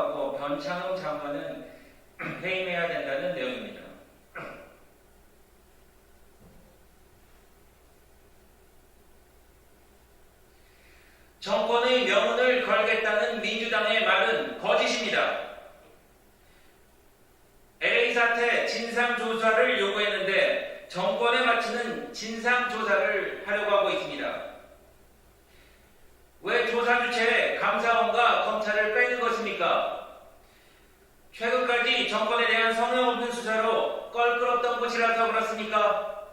하고 변창흠 장관은 해임해야 된다는 내용입니다. 정권의 명운을 걸겠다는 민주당의 말은 거짓입니다. LA 사태 진상조사를 요구했는데 정권에 맞추는 진상조사를 하려고 하고 있습니다. 왜 조사 주체에 감사원과 검찰을 빼는 것입니까? 최근까지 정권에 대한 성역 없는 수사로 껄끄럽던 곳이라서 그렇습니까?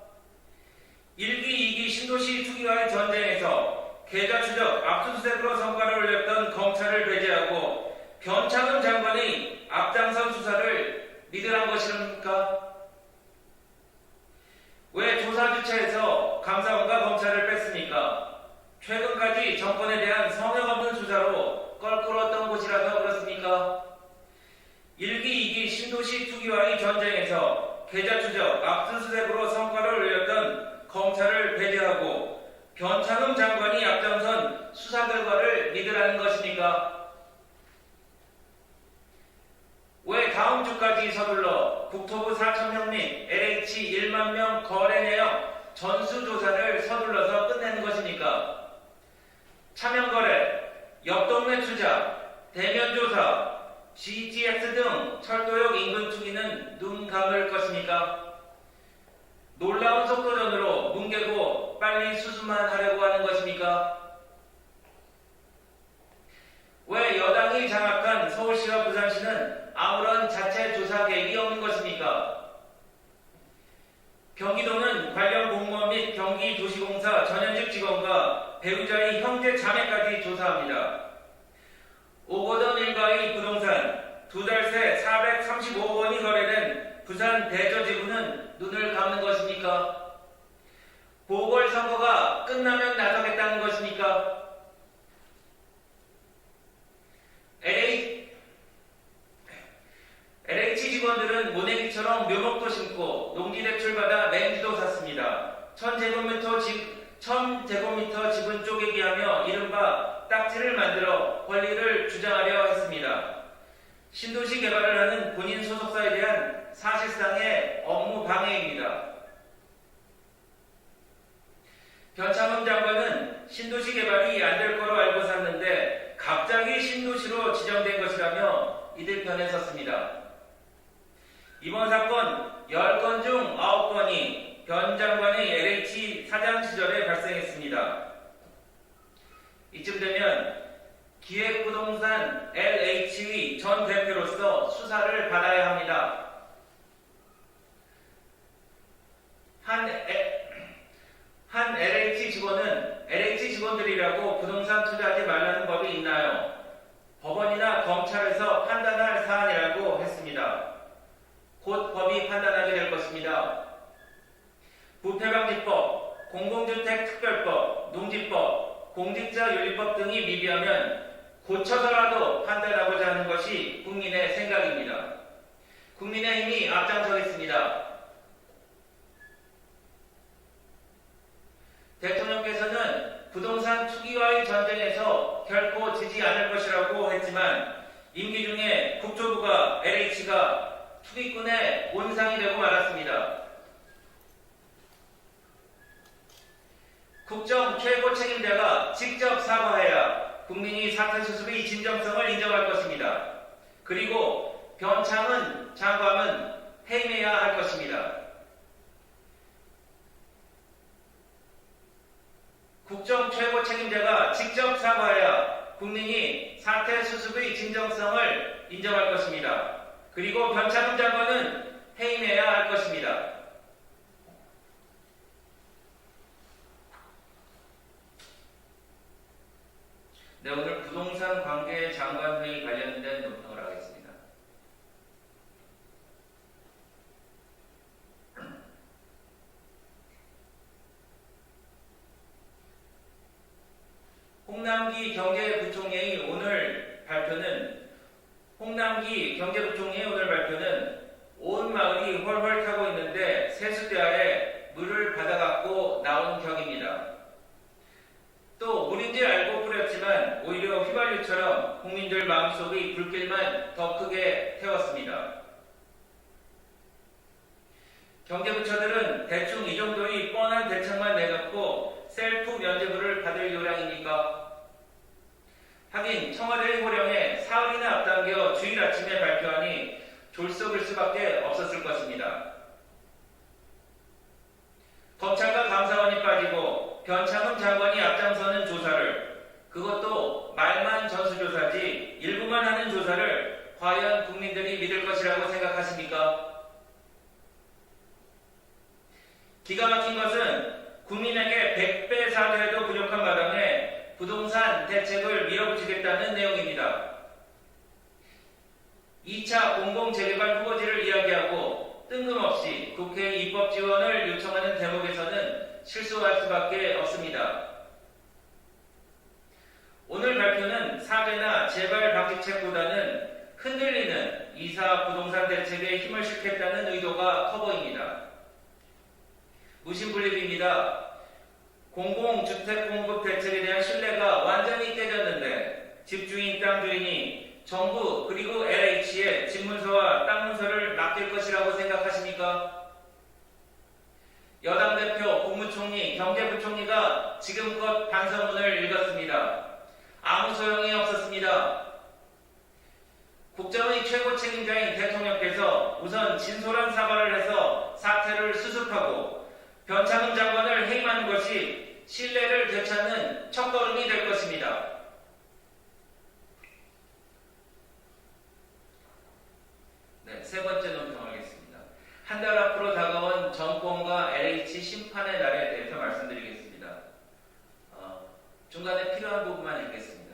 1기, 2기 신도시 투기와의 전쟁에서 계좌 추적, 압수수색으로 성과를 올렸던 검찰을 배제하고 변창흠 장관의 앞장선 수사를 믿으란 것입니까? 왜 조사 주체에서 감사원과 검찰을 뺐습니까? 최근까지 정권에 대한 성역 없는 수사로 껄끄러웠던 곳이라서 그렇습니까? 1기, 2기 신도시 투기와의 전쟁에서 계좌 추적, 압수수색으로 성과를 올렸던 검찰을 배제하고 변창흠 장관이 앞장선 수사 결과를 믿으라는 것입니까? 왜 다음 주까지 서둘러 국토부 4,000명 및 LH 1만 명 거래 내역 전수조사를 서둘러서 끝내는 것입니까? 차명거래, 옆동네 투자, 대면조사, GTX 등 철도역 인근 투기는 눈 감을 것입니까? 놀라운 속도전으로 뭉개고 빨리 수습만 하려고 하는 것입니까? 왜 여당이 장악한 서울시와 부산시는 아무런 자체 조사 계획이 없는 것입니까? 경기도는 관련 공무원 및 경기도시공사 전현직 직원과 배우자의 형제 자매까지 조사합니다. 오거돈 일가의 부동산, 2달 새 435억 원이 거래된 부산 대저지구는 눈을 감는 것입니까? 보궐선거가 끝나면 나서겠다는 것입니까? LH 직원들은 모내기처럼 묘목도 심고 농지대출 받아 맹지도 샀습니다. 1000제곱미터 지분 쪼개기 하며 이른바 딱지를 만들어 권리를 주장하려 했습니다. 신도시 개발을 하는 본인 소속사에 대한 사실상의 업무 방해입니다. 변창흠 장관은 신도시 개발이 안 될 거로 알고 샀는데 갑자기 신도시로 지정된 것이라며 이들 편에 섰습니다. 이번 사건 10건 중 9건이 변 장관의 LH 사장 시절에 발생했습니다. 이쯤 되면 기획부동산 LH의 전 대표로서 수사를 받아야 합니다. 한 LH 직원은 LH 직원들이라고 부동산 투자하지 말라는 법이 있나요? 법원이나 검찰에서 판단할 사안이라고 했습니다. 곧 법이 판단하게 될 것입니다. 부패방지법, 공공주택특별법, 농지법, 공직자윤리법 등이 미비하면 고쳐서라도 판단하고자 하는 것이 국민의 생각입니다. 국민의힘이 앞장서겠습니다. 대통령께서는 부동산 투기와의 전쟁에서 결코 지지 않을 것이라고 했지만 임기 중에 국토부가 LH가 투기꾼의 온상이 되고 말았습니다. 국정 최고 책임자가 직접 사과해야 국민이 사태 수습의 진정성을 인정할 것입니다. 그리고 변창흠 장관은 해임해야 할 것입니다. 국정 최고 책임자가 직접 사과해야 국민이 사태 수습의 진정성을 인정할 것입니다. 그리고 변창흠 장관은 해임해야 할 것입니다. 네, 오늘 부동산 관계 장관 회의 관련된 논평을 하겠습니다. 홍남기 경제부총리의 오늘 발표는 온 마을이 헐헐 타고 있는데 세숫대 아래 물을 받아갖고 나온 격입니다. 또 물인지 알고 뿌렸지만 오히려 휘발유처럼 국민들 마음속의 불길만 더 크게 태웠습니다. 경제부처들은 대충 이 정도의 뻔한 대책만 내놓고 셀프 면제부를 받을 요량입니까? 하긴 청와대의 호령에 사흘이나 앞당겨 주일 아침에 발표하니 졸속일 수밖에 없었을 것입니다. 검찰과 감사원이 빠지고 변창흠 장관이 앞장서는 조사를, 그것도 말만 전수조사지 일부만 하는 조사를 과연 국민들이 믿을 것이라고 생각하십니까? 기가 막힌 것은 국민에게 100배 사죄해도 부족한 마당에 부동산 대책을 밀어붙이겠다는 내용입니다. 2차 공공재개발 후보지를 이야기하고 뜬금없이 국회 입법 지원을 요청하는 대목에서는 실수할 수밖에 없습니다. 오늘 발표는 사죄나 재발 방지책보다는 흔들리는 2사 부동산 대책에 힘을 실겠다는 의도가 커 보입니다. 무심불립입니다. 공공주택 공급 대책에 대한 신뢰가 완전히 깨졌는데 집주인, 땅주인이 정부 그리고 LH에 집문서와 땅문서를 맡길 것이라고 생각하십니까? 여당 대표, 국무총리, 경제부총리가 지금껏 반성문을 읽었습니다. 아무 소용이 없었습니다. 국정의 최고 책임자인 대통령께서 우선 진솔한 사과를 해서 사태를 수습하고 변창흠 장관을 해임하는 것이 신뢰를 되찾는 첫걸음이 될 것입니다. 네, 세 번째 논평하겠습니다. 한 달 앞으로 다가온 정권과 LH 심판의 날에 대해서 말씀드리겠습니다. 중간에 필요한 부분만 읽겠습니다.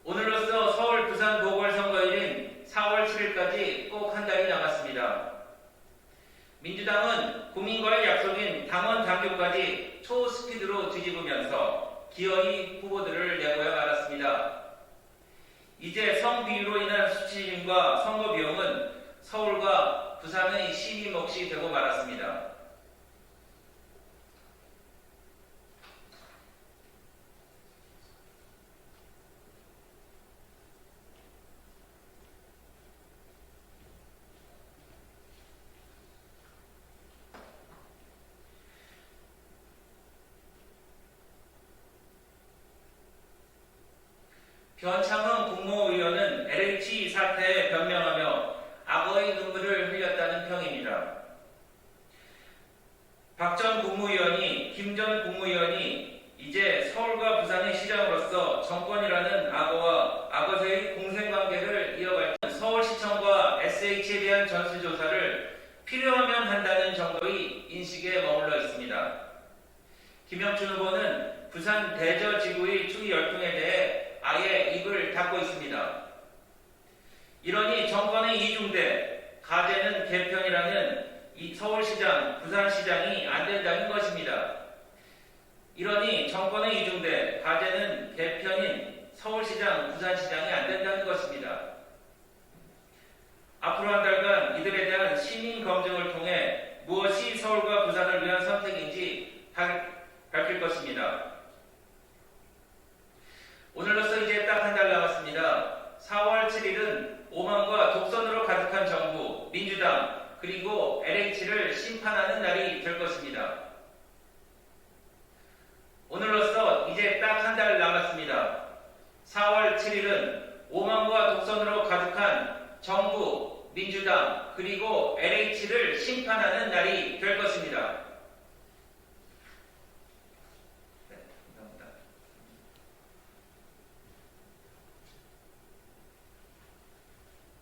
오늘로써 서울, 부산 보궐선거일인 4월 7일까지 꼭 한 달이 남았습니다. 민주당은 국민과의 약속인 당원 당규까지 초스피드로 뒤집으면서 기어이 후보들을 내고야 말았습니다. 이제 성비율로 인한 수치심과 선거 비용은 서울과 부산의 시민 몫이 되고 말았습니다. 변창흠 국무위원은 LH 사태에 변명하며 악어의 눈물을 흘렸다는 평입니다. 박 전 국무위원이, 김 전 국무위원이 이제 서울과 부산의 시장으로서 정권이라는 악어와 악어새의 공생관계를 이어갈 때 서울시청과 SH에 대한 전수조사를 필요하면 한다는 정도의 인식에 머물러 있습니다. 김영춘 후보는 부산 대저지구의 추기 열풍에 대해 아예 입을 닫고 있습니다. 이러니 정권의 이중대, 가재는 개편이라는 이 서울시장, 부산시장이 안 된다는 것입니다. 이러니 정권의 이중대, 가재는 개편인 서울시장, 부산시장이 안 된다는 것입니다. 앞으로 한 달간 이들에 대한 시민 검증을 통해 무엇이 서울과 부산을 위한 선택인지 밝힐 것입니다. 오늘로써 이제 딱 한 달 남았습니다. 4월 7일은 오만과 독선으로 가득한 정부, 민주당, 그리고 LH를 심판하는 날이 될 것입니다. 오늘로써 이제 딱 한 달 남았습니다. 4월 7일은 오만과 독선으로 가득한 정부, 민주당, 그리고 LH를 심판하는 날이 될 것입니다.